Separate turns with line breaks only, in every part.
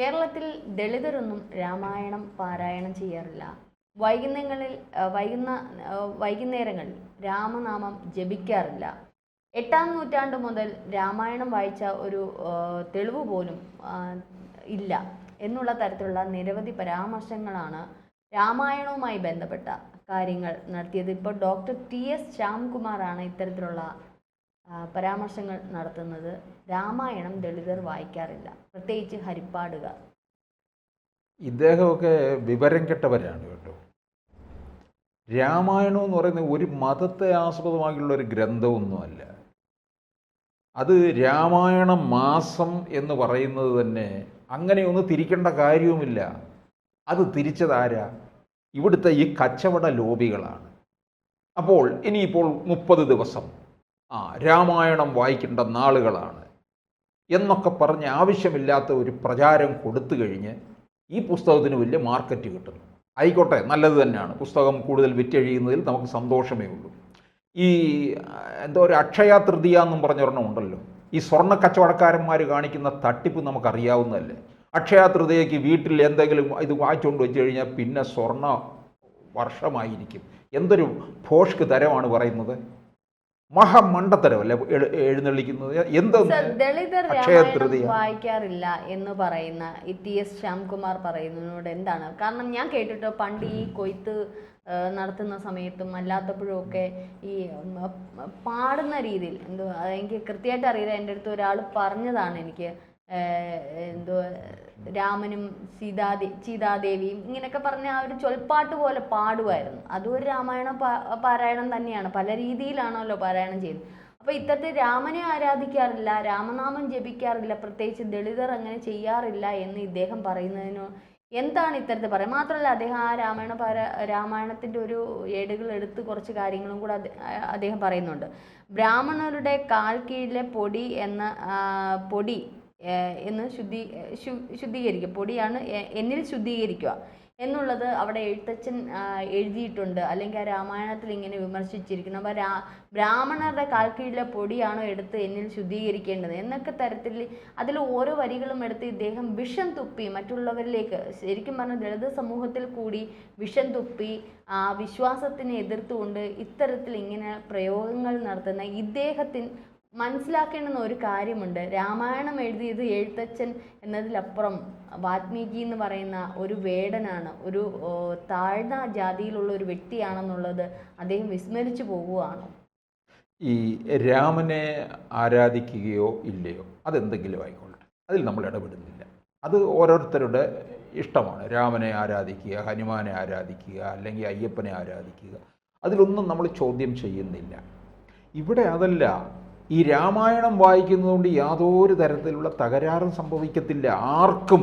കേരളത്തിൽ ദളിതരൊന്നും രാമായണം പാരായണം ചെയ്യാറില്ല. വൈകുന്നേരങ്ങളിൽ രാമനാമം ജപിക്കാറില്ല. 8-ാം നൂറ്റാണ്ട് മുതൽ രാമായണം വായിച്ച ഒരു തെളിവ് പോലും ഇല്ല എന്നുള്ള തരത്തിലുള്ള നിരവധി പരാമർശങ്ങളാണ് രാമായണവുമായി ബന്ധപ്പെട്ട കാര്യങ്ങൾ നടത്തിയത്. ഇപ്പോൾ ഡോക്ടർ TS ശ്യാംകുമാറാണ് ഇത്തരത്തിലുള്ള പരാമർശങ്ങൾ നടത്തുന്നത്. രാമായണം ദളിതർ വായിക്കാറില്ല, പ്രത്യേകിച്ച് ഹരിപ്പാടുകാർ.
ഇദ്ദേഹമൊക്കെ വിവരം കെട്ടവരാണ് കേട്ടോ. രാമായണം എന്ന് പറയുന്നത് ഒരു മതത്തെ ആസ്പദമാക്കിയുള്ള ഒരു ഗ്രന്ഥമൊന്നുമല്ല. അത് രാമായണ മാസം എന്ന് പറയുന്നത് തന്നെ അങ്ങനെയൊന്നും തിരിക്കേണ്ട കാര്യവുമില്ല. അത് തിരിച്ചതാരാ? ഇവിടുത്തെ ഈ കച്ചവട ലോബികളാണ്. അപ്പോൾ ഇനിയിപ്പോൾ 30 ദിവസം രാമായണം വായിക്കേണ്ട നാളുകളാണ് എന്നൊക്കെ പറഞ്ഞ് ആവശ്യമില്ലാത്ത ഒരു പ്രചാരം കൊടുത്തു കഴിഞ്ഞ് ഈ പുസ്തകത്തിന് വലിയ മാർക്കറ്റ് കിട്ടുന്നു. ആയിക്കോട്ടെ, നല്ലത് തന്നെയാണ്. പുസ്തകം കൂടുതൽ വിറ്റഴിയുന്നതിൽ നമുക്ക് സന്തോഷമേ ഉള്ളൂ. ഈ എന്തോ ഒരു അക്ഷയ തൃതീയ എന്നും പറഞ്ഞൊരെണ്ണം ഉണ്ടല്ലോ. ഈ സ്വർണ്ണ കച്ചവടക്കാരന്മാർ കാണിക്കുന്ന തട്ടിപ്പ് നമുക്കറിയാവുന്നതല്ലേ. അക്ഷയ തൃതീയയ്ക്ക് വീട്ടിൽ എന്തെങ്കിലും ഇത് വായിച്ചുകൊണ്ട് വെച്ച് കഴിഞ്ഞാൽ പിന്നെ സ്വർണ്ണ വർഷമായിരിക്കും. എന്തൊരു ഭോഷ്ക് തരമാണ് പറയുന്നത്. മഹാമണ്ടത്തരമല്ലേ എഴുന്നള്ളിക്കുന്നത്.
ദളിതർ രാമായണം വായിക്കാറില്ല എന്ന് പറയുന്ന TS ശ്യാംകുമാർ പറയുന്നതിനോട് എന്താണ്? കാരണം ഞാൻ കേട്ടിട്ടോ, പണ്ട് ഈ കൊയ്ത്ത് നടത്തുന്ന സമയത്തും അല്ലാത്തപ്പോഴും ഒക്കെ ഈ പാടുന്ന രീതിയിൽ എനിക്ക് കൃത്യമായിട്ട് അറിയില്ല. എൻ്റെ അടുത്ത് ഒരാൾ പറഞ്ഞതാണ് എനിക്ക്, എന്തോ രാമനും സീതാദേവിയും ഇങ്ങനെയൊക്കെ പറഞ്ഞ ആ ഒരു ചൊൽപ്പാട്ട് പോലെ പാടുമായിരുന്നു. അതും ഒരു രാമായണ പാരായണം തന്നെയാണ്. പല രീതിയിലാണല്ലോ പാരായണം ചെയ്യുന്നത്. അപ്പോൾ ഇത്തരത്തിൽ രാമനെ ആരാധിക്കാറില്ല, രാമനാമം ജപിക്കാറില്ല, പ്രത്യേകിച്ച് ദളിതർ അങ്ങനെ ചെയ്യാറില്ല എന്ന് ഇദ്ദേഹം പറയുന്നതിനോ എന്താണ് ഇത്തരത്തിൽ പറയുക? മാത്രമല്ല അദ്ദേഹം ആ രാമായണത്തിൻ്റെ ഒരു ഏടുകൾ എടുത്ത് കുറച്ച് കാര്യങ്ങളും കൂടെ അദ്ദേഹം പറയുന്നുണ്ട്. ബ്രാഹ്മണരുടെ കാൽ കീഴിലെ പൊടി എന്ന് ശുദ്ധീകരിക്കുക, പൊടിയാണ് എന്നിൽ ശുദ്ധീകരിക്കുക എന്നുള്ളത് അവിടെ എഴുത്തച്ഛൻ എഴുതിയിട്ടുണ്ട്. അല്ലെങ്കിൽ ആ രാമായണത്തിൽ ഇങ്ങനെ വിമർശിച്ചിരിക്കുന്നു. അപ്പോൾ ബ്രാഹ്മണരുടെ കാൽക്കീഴിലെ പൊടിയാണോ എടുത്ത് എന്നിൽ ശുദ്ധീകരിക്കേണ്ടത് എന്നൊക്കെ തരത്തിൽ അതിൽ ഓരോ വരികളും എടുത്ത് ഇദ്ദേഹം വിഷം തുപ്പി മറ്റുള്ളവരിലേക്ക്, ശരിക്കും പറഞ്ഞാൽ ദളിത് സമൂഹത്തിൽ കൂടി വിഷം തുപ്പി ആ വിശ്വാസത്തിനെ എതിർത്തുകൊണ്ട് ഇത്തരത്തിൽ ഇങ്ങനെ പ്രയോഗങ്ങൾ നടത്തുന്ന ഇദ്ദേഹത്തിന് മനസ്സിലാക്കേണ്ടുന്ന ഒരു കാര്യമുണ്ട്. രാമായണം എഴുതിയത് എഴുത്തച്ഛൻ എന്നതിലപ്പുറം വാൽമീകി എന്ന് പറയുന്ന ഒരു വേടനാണ്, ഒരു താഴ്ന്ന ജാതിയിലുള്ള ഒരു വ്യക്തിയാണെന്നുള്ളത് അദ്ദേഹം വിസ്മരിച്ചു പോകുകയാണ്.
ഈ രാമനെ ആരാധിക്കുകയോ ഇല്ലയോ അതെന്തെങ്കിലും ആയിക്കൊള്ളട്ടെ, അതിൽ നമ്മൾ ഇടപെടുന്നില്ല. അത് ഓരോരുത്തരുടെ ഇഷ്ടമാണ്. രാമനെ ആരാധിക്കുക, ഹനുമാനെ ആരാധിക്കുക, അല്ലെങ്കിൽ അയ്യപ്പനെ ആരാധിക്കുക, അതിലൊന്നും നമ്മൾ ചോദ്യം ചെയ്യുന്നില്ല. ഇവിടെ അതല്ല. ഈ രാമായണം വായിക്കുന്നതുകൊണ്ട് യാതൊരു തരത്തിലുള്ള തകരാറും സംഭവിക്കത്തില്ല ആർക്കും.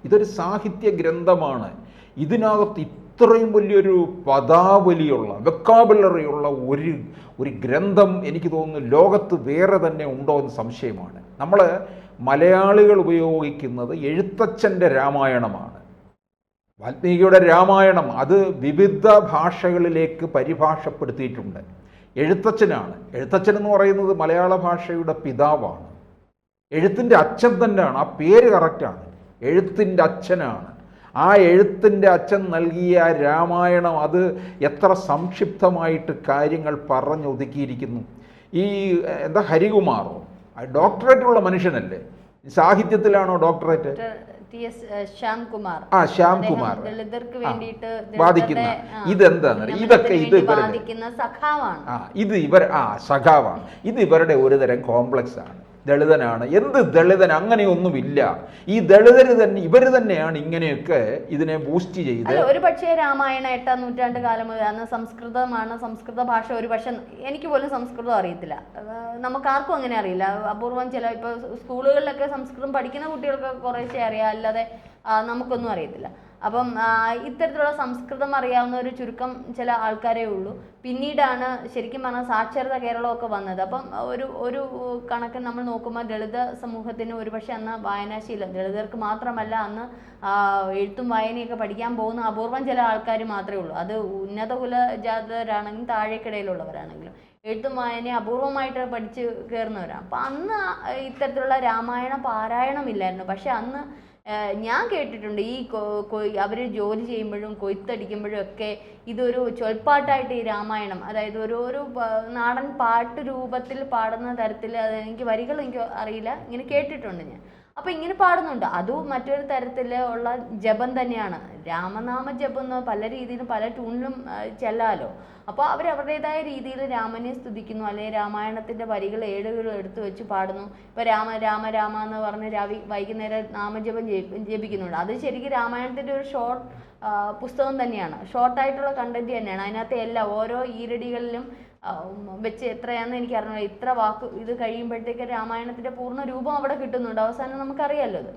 ഇതൊരു സാഹിത്യ ഗ്രന്ഥമാണ്. ഇതിനകത്ത് ഇത്രയും വലിയൊരു പദാവലിയുള്ള വെക്കാബുലറിയുള്ള ഒരു ഗ്രന്ഥം എനിക്ക് തോന്നുന്നു ലോകത്ത് വേറെ തന്നെ ഉണ്ടോ എന്ന് സംശയമാണ്. നമ്മൾ മലയാളികൾ ഉപയോഗിക്കുന്നത് എഴുത്തച്ഛൻ്റെ രാമായണമാണ്. വാൽമീകിയുടെ രാമായണം അത് വിവിധ ഭാഷകളിലേക്ക് പരിഭാഷപ്പെടുത്തിയിട്ടുണ്ട്. എഴുത്തച്ഛനാണ്. എഴുത്തച്ഛൻ എന്ന് പറയുന്നത് മലയാള ഭാഷയുടെ പിതാവാണ്. എഴുത്തിൻ്റെ അച്ഛൻ തന്നെയാണ്. ആ പേര് കറക്റ്റാണ്. എഴുത്തിൻ്റെ അച്ഛനാണ്. ആ എഴുത്തിൻ്റെ അച്ഛൻ നൽകിയ രാമായണം അത് എത്ര സംക്ഷിപ്തമായിട്ട് കാര്യങ്ങൾ പറഞ്ഞൊതുക്കിയിരിക്കുന്നു. ഈ ഹരികുമാറോ ഡോക്ടറേറ്റുള്ള മനുഷ്യനല്ലേ? സാഹിത്യത്തിലാണോ ഡോക്ടറേറ്റ്?
ശ്യാംകുമാർ ദളിതർക്ക് വേണ്ടിയിട്ട്
വാദിക്കുന്ന ഇതെന്താണ്? ഇതൊക്കെ ഇത് സഖാവാണ്. ഇത് ഇവരുടെ ഒരുതരം കോംപ്ലക്സ് ആണ്. ദളിതനാണ്, എന്ത് ദളിതൻ, അങ്ങനെയൊന്നുമില്ല. ഈ ദളിതർ തന്നെ ഇവർ തന്നെയാണ് ഇങ്ങനെയൊക്കെ ഇതിനെ ബൂസ്റ്റ് ചെയ്ത്.
ഒരു പക്ഷേ രാമായണം 8-ാം നൂറ്റാണ്ട് കാലം മുതൽ, അന്ന് സംസ്കൃതമാണ്, സംസ്കൃത ഭാഷ ഒരു പക്ഷെ എനിക്ക് പോലും സംസ്കൃതം അറിയത്തില്ല, നമുക്കാർക്കും അങ്ങനെ അറിയില്ല. അപൂർവം ചില ഇപ്പോൾ സ്കൂളുകളിലൊക്കെ സംസ്കൃതം പഠിക്കുന്ന കുട്ടികൾക്ക് കുറേശ്ശേ അറിയാം, അല്ലാതെ നമുക്കൊന്നും അറിയത്തില്ല. അപ്പം ഇത്തരത്തിലുള്ള സംസ്കൃതം അറിയാവുന്ന ഒരു ചുരുക്കം ചില ആൾക്കാരേ ഉള്ളൂ. പിന്നീടാണ് ശരിക്കും പറഞ്ഞാൽ സാക്ഷരത കേരളമൊക്കെ വന്നത്. അപ്പം ഒരു കണക്കിന് നമ്മൾ നോക്കുമ്പോൾ ദളിത സമൂഹത്തിന് ഒരുപക്ഷെ അന്ന് വായനാശീലം, ദളിതർക്ക് മാത്രമല്ല, അന്ന് എഴുത്തും വായനയൊക്കെ പഠിക്കാൻ പോകുന്ന അപൂർവം ചില ആൾക്കാർ മാത്രമേ ഉള്ളൂ. അത് ഉന്നത കുലജാതരാണെങ്കിലും താഴേക്കിടയിലുള്ളവരാണെങ്കിലും എഴുത്തും വായന അപൂർവമായിട്ട് പഠിച്ച് കയറുന്നവരാണ്. അപ്പം അന്ന് ഇത്തരത്തിലുള്ള രാമായണ പാരായണമില്ലായിരുന്നു. പക്ഷെ അന്ന് ഞാൻ കേട്ടിട്ടുണ്ട് ഈ അവർ ജോലി ചെയ്യുമ്പോഴും കൊയ്ത്തടിക്കുമ്പോഴും ഒക്കെ ഇതൊരു ചൊൽപ്പാട്ടായിട്ട് ഈ രാമായണം, അതായത് ഒരു നാടൻ പാട്ട് രൂപത്തിൽ പാടുന്ന തരത്തിൽ, അത് എനിക്ക് വരികൾ എനിക്ക് അറിയില്ല, ഇങ്ങനെ കേട്ടിട്ടുണ്ട് ഞാൻ. അപ്പോൾ ഇങ്ങനെ പാടുന്നുണ്ട്. അതും മറ്റൊരു തരത്തിൽ ഉള്ള ജപം തന്നെയാണ്. രാമനാമ ജപം എന്ന് പല രീതിയിലും പല ട്യൂണിലും ചെല്ലാലോ. അപ്പോൾ അവരവരുടേതായ രീതിയിൽ രാമനെ സ്തുതിക്കുന്നു, അല്ലെങ്കിൽ രാമായണത്തിൻ്റെ വരികൾ ഏടുകൾ എടുത്തു വെച്ച് പാടുന്നു. ഇപ്പോൾ രാമ രാമ രാമ എന്ന് പറഞ്ഞ് വൈകുന്നേരം നാമജപം ജപിക്കുന്നുണ്ട്. അത് ശരിക്കും രാമായണത്തിൻ്റെ ഒരു ഷോർട്ട് പുസ്തകം തന്നെയാണ്, ഷോർട്ടായിട്ടുള്ള കണ്ടന്റ് തന്നെയാണ്. അതിനകത്ത് ഓരോ ഈരടികളിലും വെച്ച് എത്രയാണെന്ന് എനിക്ക് അറിഞ്ഞില്ല, ഇത്ര വാക്ക് ഇത് കഴിയുമ്പോഴത്തേക്ക് രാമായണത്തിന്റെ പൂർണ്ണ രൂപം അവിടെ കിട്ടുന്നുണ്ട്. അവസാനം നമുക്കറിയാമല്ലോ അത്.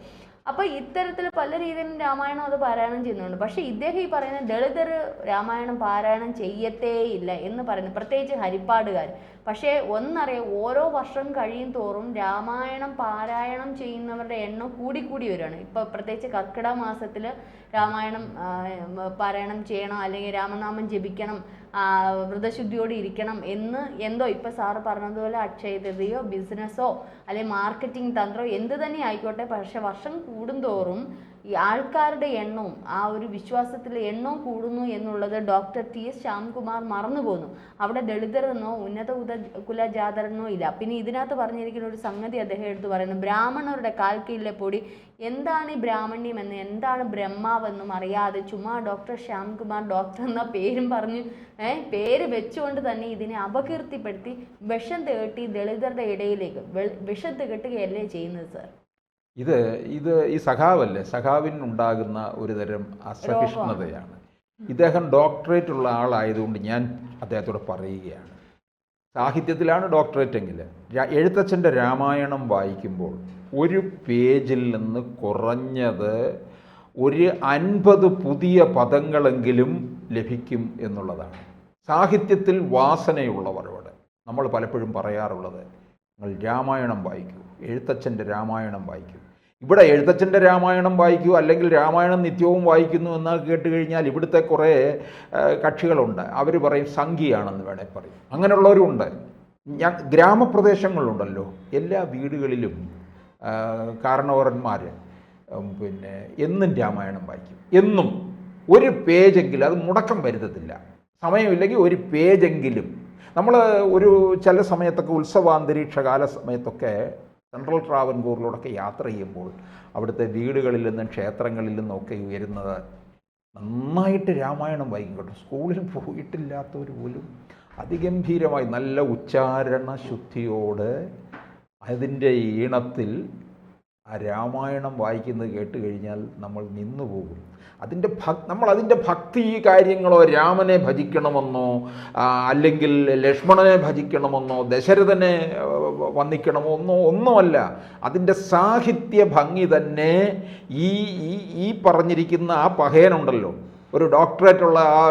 അപ്പോൾ ഇത്തരത്തിൽ പല രീതിയിലും രാമായണം അത് പാരായണം ചെയ്യുന്നുണ്ട്. പക്ഷേ ഇദ്ദേഹം ഈ പറയുന്ന ദളിതർ രാമായണം പാരായണം ചെയ്യത്തേയില്ല എന്ന് പറയുന്നു, പ്രത്യേകിച്ച് ഹരിപ്പാടുകാർ. പക്ഷേ ഒന്നറിയാം, ഓരോ വർഷം കഴിയും തോറും രാമായണം പാരായണം ചെയ്യുന്നവരുടെ എണ്ണം കൂടിക്കൂടി വരികയാണ്. ഇപ്പോൾ പ്രത്യേകിച്ച് കർക്കിടക മാസത്തിൽ രാമായണം പാരായണം ചെയ്യണം, അല്ലെങ്കിൽ രാമനാമം ജപിക്കണം, വ്രതശുദ്ധിയോടെ ഇരിക്കണം എന്ന് എന്തോ ഇപ്പോൾ സാറ് പറഞ്ഞതുപോലെ അക്ഷയ തൃതീയോ ബിസിനസ്സോ അല്ലെങ്കിൽ മാർക്കറ്റിംഗ് തന്ത്രമോ എന്ത് തന്നെ ആയിക്കോട്ടെ, പക്ഷെ വർഷം കൂടുന്തോറും ഈ ആൾക്കാരുടെ എണ്ണവും ആ ഒരു വിശ്വാസത്തിലെ എണ്ണവും കൂടുന്നു എന്നുള്ളത് ഡോക്ടർ TS ശ്യാംകുമാർ മറന്നു പോന്നു. അവിടെ ദളിതരെന്നോ ഉന്നത കുലജാതരെന്നോ ഇല്ല. പിന്നെ ഇതിനകത്ത് പറഞ്ഞിരിക്കുന്ന ഒരു സംഗതി അദ്ദേഹം എടുത്ത് പറയുന്നു, ബ്രാഹ്മണരുടെ കാൽക്കീഴിലെ പൊടി. എന്താണ് ഈ ബ്രാഹ്മണ്യം എന്ന്, എന്താണ് ബ്രഹ്മാവെന്നും അറിയാതെ ചുമ്മാ ഡോക്ടർ ശ്യാംകുമാർ ഡോക്ടർ എന്ന പേരും പറഞ്ഞ് പേര് വെച്ചുകൊണ്ട് തന്നെ ഇതിനെ അപകീർത്തിപ്പെടുത്തി വിഷം തേട്ടി ദളിതരുടെ ഇടയിലേക്ക് വിഷം തികട്ടുകയല്ലേ ചെയ്യുന്നത് സാർ?
ഇത് ഈ സഖാവല്ലേ, സഖാവിനുണ്ടാകുന്ന ഒരു തരം അസഹിഷ്ണുതയാണ്. ഇദ്ദേഹം ഡോക്ടറേറ്റ് ഉള്ള ആളായതുകൊണ്ട് ഞാൻ അദ്ദേഹത്തോട് പറയുകയാണ്, സാഹിത്യത്തിലാണ് ഡോക്ടറേറ്റ് എങ്കിൽ എഴുത്തച്ഛൻ്റെ രാമായണം വായിക്കുമ്പോൾ ഒരു പേജിൽ നിന്ന് കുറഞ്ഞത് ഒരു 50 പുതിയ പദങ്ങളെങ്കിലും ലഭിക്കും എന്നുള്ളതാണ്. സാഹിത്യത്തിൽ വാസനയുള്ളവരോട് നമ്മൾ പലപ്പോഴും പറയാറുള്ളത്, നിങ്ങൾ രാമായണം വായിക്കൂ, എഴുത്തച്ഛൻ്റെ രാമായണം വായിക്കൂ. ഇവിടെ എഴുത്തച്ഛൻ്റെ രാമായണം വായിക്കൂ അല്ലെങ്കിൽ രാമായണം നിത്യവും വായിക്കുന്നു എന്ന് കേട്ട് കഴിഞ്ഞാൽ ഇവിടുത്തെ കുറേ കക്ഷികളുണ്ട്, അവർ പറയും സംഘിയാണെന്ന് വേണേൽ പറയും. അങ്ങനെയുള്ളവരുണ്ട്. ഗ്രാമപ്രദേശങ്ങളുണ്ടല്ലോ, എല്ലാ വീടുകളിലും കാരണവരന്മാർ പിന്നെ എന്നും രാമായണം വായിക്കും. എന്നും ഒരു പേജെങ്കിലും, അത് മുടക്കം വരുത്തത്തില്ല, സമയമില്ലെങ്കിൽ ഒരു പേജെങ്കിലും. നമ്മൾ ചില സമയത്തൊക്കെ ഉത്സവാന്തരീക്ഷ കാല സമയത്തൊക്കെ സെൻട്രൽ ട്രാവൻകൂറിലൂടെയൊക്കെ യാത്ര ചെയ്യുമ്പോൾ അവിടുത്തെ വീടുകളിൽ നിന്നും ക്ഷേത്രങ്ങളിൽ നിന്നൊക്കെ ഉയരുന്നത് നന്നായിട്ട് രാമായണം വായിക്കും കേട്ടോ. സ്കൂളിൽ പോയിട്ടില്ലാത്തവർ പോലും അതിഗംഭീരമായി നല്ല ഉച്ചാരണ ശുദ്ധിയോട് അതിൻ്റെ ഈണത്തിൽ ആ രാമായണം വായിക്കുന്നത് കേട്ട് കഴിഞ്ഞാൽ നമ്മൾ നിന്നു പോകും. നമ്മൾ അതിൻ്റെ ഭക്തി കാര്യങ്ങളോ, രാമനെ ഭജിക്കണമെന്നോ അല്ലെങ്കിൽ ലക്ഷ്മണനെ ഭജിക്കണമെന്നോ ദശരഥനെ വന്ദിക്കണമോ ഒന്നുമല്ല. അതിൻ്റെ സാഹിത്യ ഭംഗി തന്നെ ഈ പറഞ്ഞിരിക്കുന്ന ആ പഹയനുണ്ടല്ലോ, ഒരു ഡോക്ടറേറ്റുള്ള ആ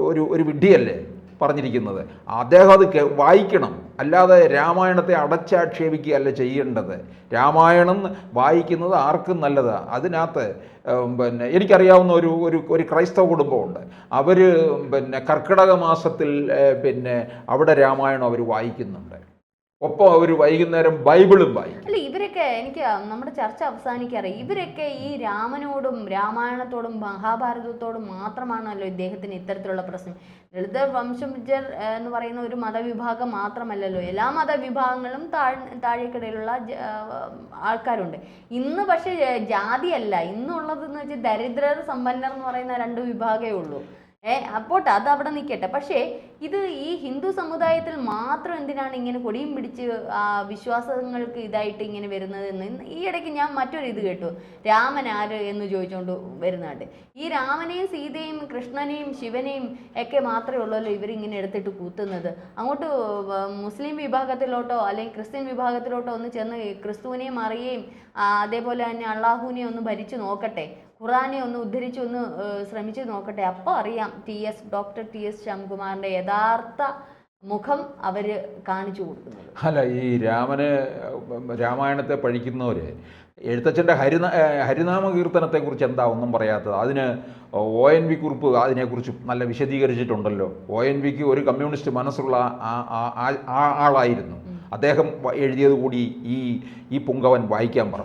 ഒരു വിഡ്ഢിയല്ലേ പറഞ്ഞിരിക്കുന്നത്, അദ്ദേഹം അത് വായിക്കണം. അല്ലാതെ രാമായണത്തെ അടച്ചാക്ഷേപിക്കുകയല്ല ചെയ്യേണ്ടത്. രാമായണം വായിക്കുന്നത് ആർക്കും നല്ലതാണ്. അതിനകത്ത് പിന്നെ എനിക്കറിയാവുന്ന ഒരു ക്രൈസ്തവ കുടുംബമുണ്ട്. അവർ പിന്നെ കർക്കിടക മാസത്തിൽ പിന്നെ അവിടെ രാമായണം അവർ വായിക്കുന്നുണ്ട്. ഒപ്പം അവർ വൈകുന്നേരം ബൈബിളും വായിക്കും.
അല്ല, ഇവരൊക്കെ എനിക്ക് നമ്മുടെ ചർച്ച അവസാനിക്കാറ്, ഇവരൊക്കെ ഈ രാമനോടും രാമായണത്തോടും മഹാഭാരതത്തോടും മാത്രമാണല്ലോ ഇദ്ദേഹത്തിന് ഇത്തരത്തിലുള്ള പ്രശ്നം. ദളിത വംശജർ എന്ന് പറയുന്ന ഒരു മതവിഭാഗം മാത്രമല്ലല്ലോ, എല്ലാ മതവിഭാഗങ്ങളും താഴേക്കിടയിലുള്ള ആൾക്കാരുണ്ട്. ഇന്ന് പക്ഷേ ജാതിയല്ല ഇന്നുള്ളതെന്ന് വെച്ചാൽ ദരിദ്രർ സമ്പന്നർ എന്ന് പറയുന്ന 2 വിഭാഗമേ ഉള്ളൂ. അപ്പോട്ടെ, അത് അവിടെ നിൽക്കട്ടെ. പക്ഷേ ഇത് ഈ ഹിന്ദു സമുദായത്തിൽ മാത്രം എന്തിനാണ് ഇങ്ങനെ കൊടിയും പിടിച്ച് വിശ്വാസങ്ങൾക്ക് ഇതായിട്ട് ഇങ്ങനെ വരുന്നതെന്ന് ഈ ഇടയ്ക്ക് ഞാൻ മറ്റൊരു ഇത് കേട്ടു, രാമൻ ആര് എന്ന് ചോദിച്ചുകൊണ്ട് വരുന്നുണ്ട്. ഈ രാമനെയും സീതയും കൃഷ്ണനെയും ശിവനെയും ഒക്കെ മാത്രമേ ഉള്ളല്ലോ ഇവരിങ്ങനെ എടുത്തിട്ട് കൂത്തുന്നത്. അങ്ങോട്ട് മുസ്ലിം വിഭാഗത്തിലോട്ടോ അല്ലെങ്കിൽ ക്രിസ്ത്യൻ വിഭാഗത്തിലോട്ടോ ഒന്ന് ചെന്ന് ക്രിസ്തുവിനെയും മറിയേയും അതേപോലെ തന്നെ അള്ളാഹുവിനെയും ഒന്ന് ഭരിച്ചു നോക്കട്ടെ, ഖുറാനെ ഒന്ന് ഉദ്ധരിച്ചൊന്ന് ശ്രമിച്ചു നോക്കട്ടെ. അപ്പോൾ അറിയാം ഡോക്ടർ TS ശ്യാംകുമാറിൻ്റെ യഥാർത്ഥ മുഖം അവർ കാണിച്ചു കൊടുക്കുന്നത്.
അല്ല, ഈ രാമായണത്തെ പഴിക്കുന്നവർ എഴുത്തച്ഛൻ്റെ ഹരിനാമ കീർത്തനത്തെക്കുറിച്ച് എന്താ ഒന്നും പറയാത്തത്? അതിന് ONV കുറിപ്പ് അതിനെക്കുറിച്ച് നല്ല വിശദീകരിച്ചിട്ടുണ്ടല്ലോ. ONVക്ക് ഒരു കമ്മ്യൂണിസ്റ്റ് മനസ്സുള്ള ആളായിരുന്നു അദ്ദേഹം. എഴുതിയത് കൂടി ഈ പുങ്കവൻ വായിക്കാൻ പറ.